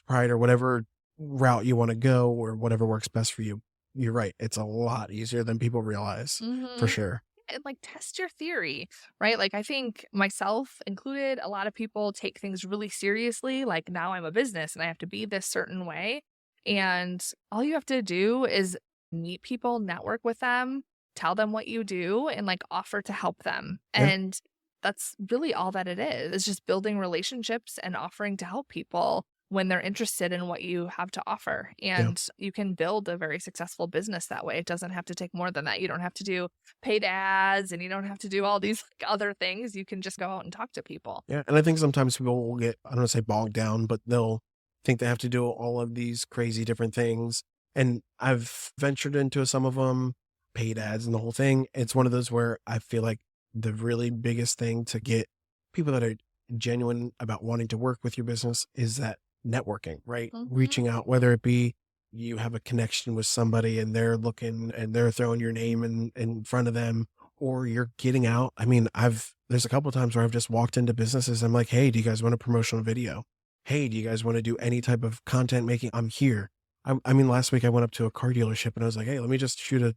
proprietor, whatever route you want to go or whatever works best for you, you're right. It's a lot easier than people realize, for sure. and like test your theory, right? Like I think myself included, a lot of people take things really seriously. Like now I'm a business and I have to be this certain way. And all you have to do is meet people, network with them, tell them what you do, and like offer to help them. Yeah. And that's really all that it is. It's just building relationships and offering to help people when they're interested in what you have to offer. Yeah. And you can build a very successful business that way. It doesn't have to take more than that. You don't have to do paid ads and you don't have to do all these like, other things. You can just go out and talk to people. Yeah. And I think sometimes people will get, I don't want to say bogged down, but they'll think they have to do all of these crazy different things. And I've ventured into some of them, paid ads and the whole thing. It's one of those where I feel like the really biggest thing to get people that are genuine about wanting to work with your business is that networking, right? Reaching out, whether it be you have a connection with somebody and they're looking and they're throwing your name in front of them, or you're getting out. I mean, there's a couple of times where I've just walked into businesses. I'm like, hey, do you guys want a promotional video? Hey, do you guys want to do any type of content making? I'm here. I mean, last week I went up to a car dealership and I was like, hey, let me just shoot a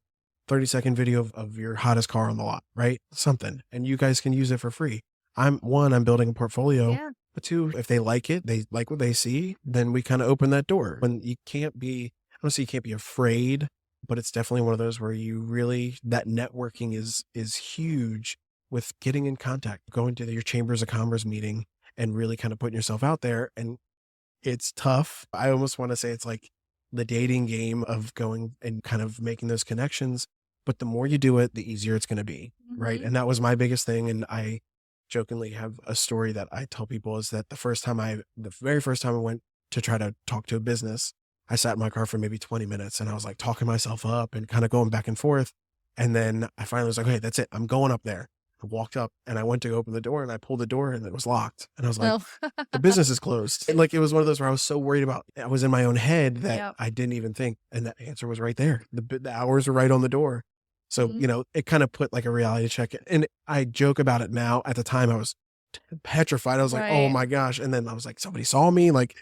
30-second video of your hottest car on the lot, right? Something. And you guys can use it for free. I'm building a portfolio. Yeah. But two, if they like it, they like what they see, then we kind of open that door. When you can't be, I don't say you can't be afraid, but it's definitely one of those where you really, that networking is huge with getting in contact, going to your chambers of commerce meeting and really kind of putting yourself out there. And it's tough. I almost want to say it's like the dating game of going and kind of making those connections. But the more you do it, the easier it's going to be. Right. And that was my biggest thing. And I jokingly have a story that I tell people is that the very first time I went to try to talk to a business, I sat in my car for maybe 20 minutes and I was like talking myself up and kind of going back and forth. And then I finally was like, okay, that's it. I'm going up there. I walked up and I went to open the door and I pulled the door and it was locked. And I was like, the business is closed. And like, it was one of those where I was so worried about, I was in my own head that I didn't even think, and that answer was right there. The hours were right on the door. So, it kind of put like a reality check. And I joke about it now. At the time I was petrified. I was like, oh my gosh. And then I was like, somebody saw me, like,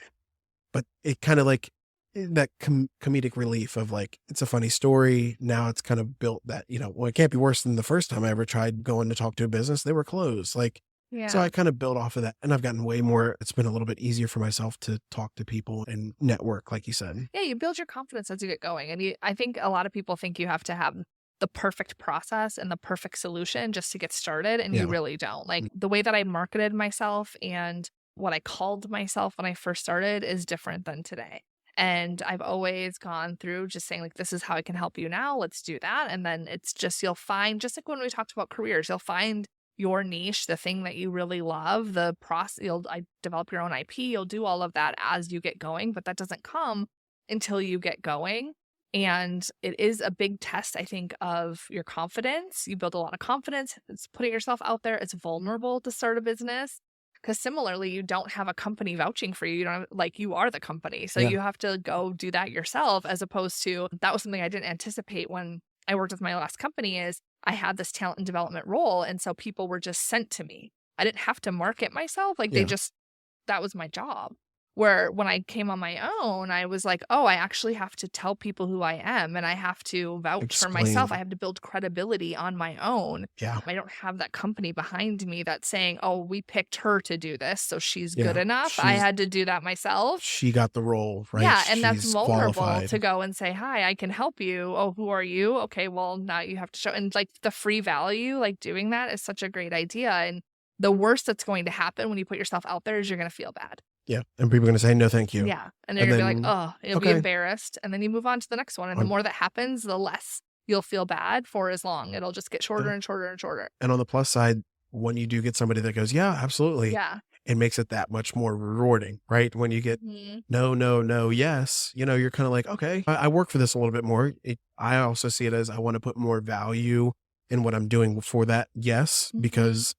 but it kind of like that comedic relief of like, it's a funny story. Now it's kind of built that, well, it can't be worse than the first time I ever tried going to talk to a business. They were closed. Like, so I kind of built off of that, and I've gotten way more. It's been a little bit easier for myself to talk to people and network, like you said. Yeah. You build your confidence as you get going. And I think a lot of people think you have to have the perfect process and the perfect solution just to get started. And you really don't. Like the way that I marketed myself and what I called myself when I first started is different than today. And I've always gone through just saying like, this is how I can help you now. Let's do that. And then it's just, you'll find, just like when we talked about careers, you'll find your niche, the thing that you really love, the process, I develop your own IP. You'll do all of that as you get going, but that doesn't come until you get going. And it is a big test, I think, of your confidence. You build a lot of confidence. It's putting yourself out there. It's vulnerable to start a business because similarly, you don't have a company vouching for you. You don't have, like, you are the company. So you have to go do that yourself, as opposed to, that was something I didn't anticipate when I worked with my last company, is I had this talent and development role. And so people were just sent to me. I didn't have to market myself. Like that was my job. Where when I came on my own, I was like, oh, I actually have to tell people who I am and I have to vouch for myself. I have to build credibility on my own. Yeah. I don't have that company behind me that's saying, oh, we picked her to do this, so she's good enough. I had to do that myself. She got the role, right? Yeah, and that's vulnerable qualified to go and say, hi, I can help you. Oh, who are you? Okay, well, now you have to show. And like the free value, like doing that is such a great idea. And the worst that's going to happen when you put yourself out there is you're going to feel bad. Yeah. And people are going to say, no, thank you. Yeah. And they're going to be like, oh, you'll be embarrassed. And then you move on to the next one. And the more that happens, the less you'll feel bad for as long. It'll just get shorter and shorter and shorter. And on the plus side, when you do get somebody that goes, yeah, absolutely. Yeah. It makes it that much more rewarding, right? When you get no, yes, you're kind of like, okay, I work for this a little bit more. I also see it as I want to put more value in what I'm doing for that. Yes, because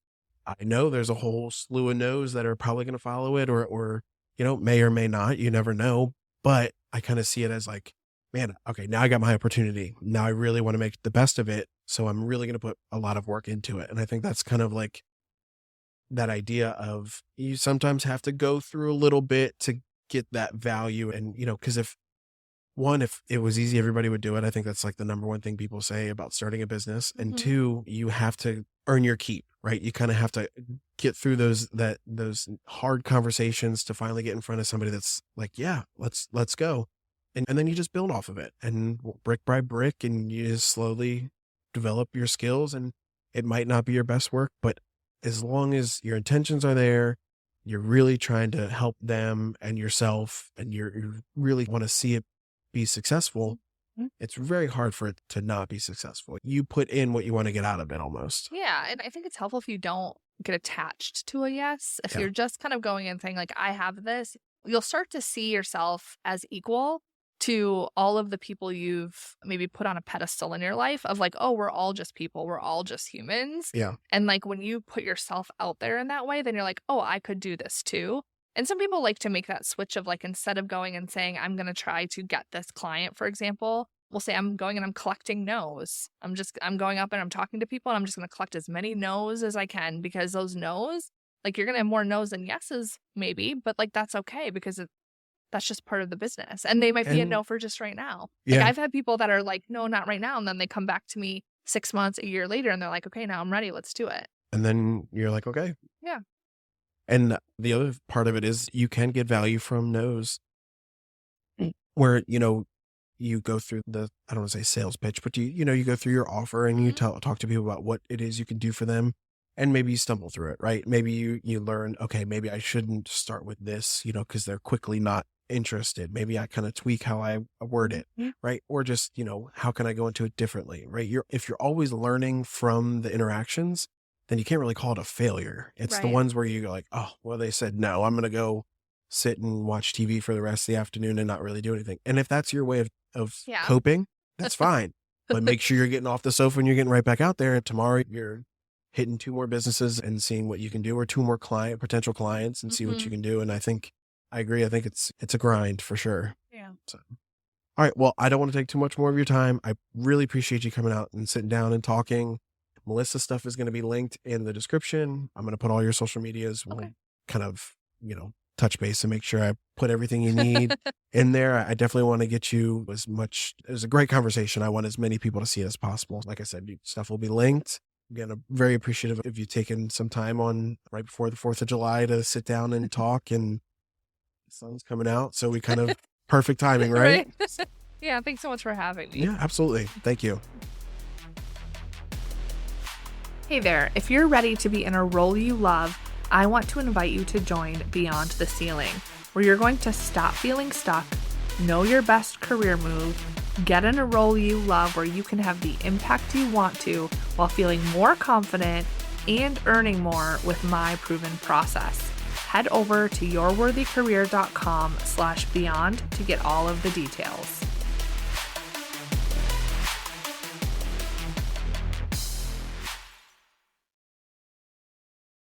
I know there's a whole slew of no's that are probably going to follow it or, may or may not, you never know. But I kind of see it as like, man, okay, now I got my opportunity. Now I really want to make the best of it. So I'm really going to put a lot of work into it. And I think that's kind of like that idea of you sometimes have to go through a little bit to get that value. And, because if one, if it was easy, everybody would do it. I think that's like the number one thing people say about starting a business. And Mhm. two, you have to earn your keep, right? You kind of have to get through those hard conversations to finally get in front of somebody that's like, yeah, let's go. And then you just build off of it, and brick by brick, and you just slowly develop your skills. And it might not be your best work, but as long as your intentions are there, you're really trying to help them and yourself, and you really want to see it be successful, Mhm. it's very hard for it to not be successful. You put in what you want to get out of it almost. Yeah, and I think it's helpful if you don't get attached to a yes. If Yeah. you're just kind of going and saying like, I have this, you'll start to see yourself as equal to all of the people you've maybe put on a pedestal in your life of like, oh, we're all just people. We're all just humans. Yeah. And like when you put yourself out there in that way, then you're like, oh, I could do this too. And some people like to make that switch of like, instead of going and saying, I'm going to try to get this client, for example, we'll say I'm going and I'm collecting no's. I'm going up and I'm talking to people and I'm just going to collect as many no's as I can, because those no's, like you're going to have more no's than yeses maybe, but like that's okay because that's just part of the business. And they might be a And no for just right now. Like yeah. I've had people that are like, no, not right now. And then they come back to me 6 months, a year later, and they're like, okay, now I'm ready. Let's do it. And then you're like, okay. Yeah. And the other part of it is you can get value from no's where, you go through I don't want to say sales pitch, but you go through your offer and you Mhm. talk to people about what it is you can do for them. And maybe you stumble through it, right? Maybe you learn, okay, maybe I shouldn't start with this, because they're quickly not interested. Maybe I kind of tweak how I word it, Mhm. right? Or just, how can I go into it differently, right? If you're always learning from the interactions, then you can't really call it a failure. It's the Right. ones where you go like, oh, well, they said no, I'm going to go sit and watch TV for the rest of the afternoon and not really do anything. And if that's your way of Yeah. coping, that's fine. But make sure you're getting off the sofa and you're getting right back out there. And tomorrow you're hitting 2 more businesses and seeing what you can do, or 2 more potential clients, and see what you Mhm. can do. And I agree. I think it's a grind for sure. Yeah. So, all right. Well, I don't want to take too much more of your time. I really appreciate you coming out and sitting down and talking. Melissa's stuff is going to be linked in the description. I'm going to put all your social medias. We'll Okay. kind of, touch base and make sure I put everything you need in there. I definitely want to get you it was a great conversation. I want as many people to see it as possible. Like I said, stuff will be linked. Again, I'm very appreciative of you taking some time on right before the 4th of July to sit down and talk, and the sun's coming out. So we kind of perfect timing, right? Yeah. Thanks so much for having me. Yeah, absolutely. Thank you. Hey there, if you're ready to be in a role you love, I want to invite you to join Beyond the Ceiling, where you're going to stop feeling stuck, know your best career move, get in a role you love where you can have the impact you want to while feeling more confident and earning more with my proven process. Head over to yourworthycareer.com/beyond to get all of the details.